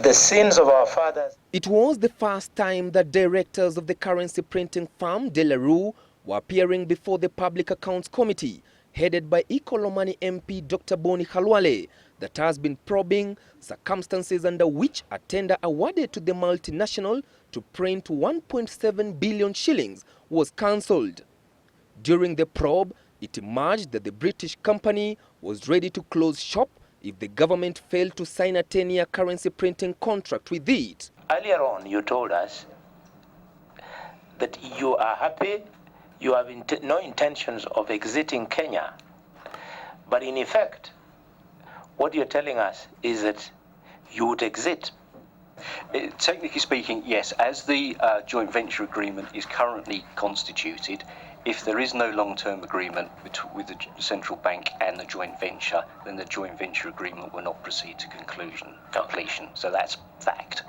the sins of our fathers. It was the first time that directors of the currency printing firm Dela Rue were appearing before the Public Accounts Committee, headed by Ikolomani MP Dr. Boni Khalwale, that has been probing circumstances under which a tender awarded to the multinational to print 1.7 billion shillings was cancelled. During the probe, it emerged that the British company was ready to close shop if the government failed to sign a 10-year currency printing contract with it. Earlier on, you told us that you are happy, you have no intentions of exiting Kenya. But in effect, what you're telling us is that you would exit. Technically speaking, yes. As the joint venture agreement is currently constituted, if there is no long-term agreement with the central bank and the joint venture, then the joint venture agreement will not proceed to completion. So that's fact.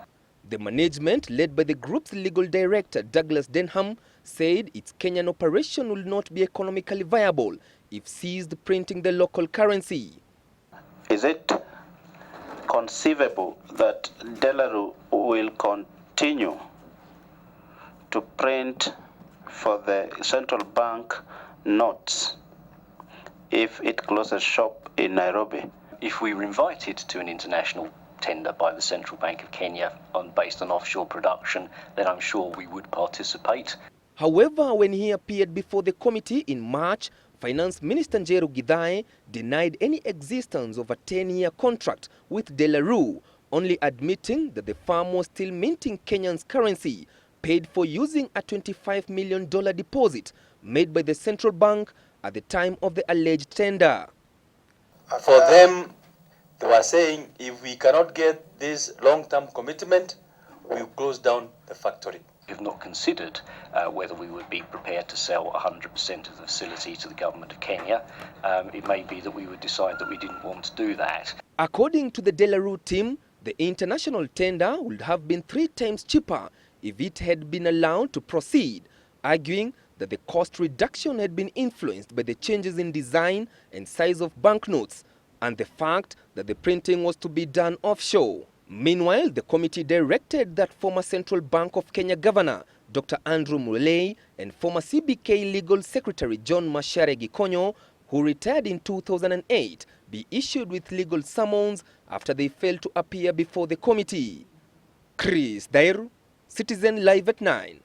The management, led by the group's legal director, Douglas Denham, said its Kenyan operation will not be economically viable if ceased printing the local currency. Is it conceivable that Dela Rue will continue to print for the central bank notes if it closes shop in Nairobi? If we were invited to an international tender by the Central Bank of Kenya based on offshore production, then I'm sure we would participate. However, when he appeared before the committee in March, Finance Minister Njeru Githai denied any existence of a 10-year contract with Dela Rue, only admitting that the firm was still minting Kenyan's currency, paid for using a $25 million deposit made by the central bank at the time of the alleged tender. For them, they were saying, if we cannot get this long-term commitment, we'll close down the factory. We have not considered whether we would be prepared to sell 100% of the facility to the government of Kenya. It may be that we would decide that we didn't want to do that. According to the Dela Rue team, the international tender would have been 3 times cheaper if it had been allowed to proceed, arguing that the cost reduction had been influenced by the changes in design and size of banknotes and the fact that the printing was to be done offshore. Meanwhile, the committee directed that former Central Bank of Kenya Governor Dr. Andrew Mulei and former CBK Legal Secretary John Macharia Gikonyo, who retired in 2008, be issued with legal summons after they failed to appear before the committee. Thairu, Citizen Live at 9.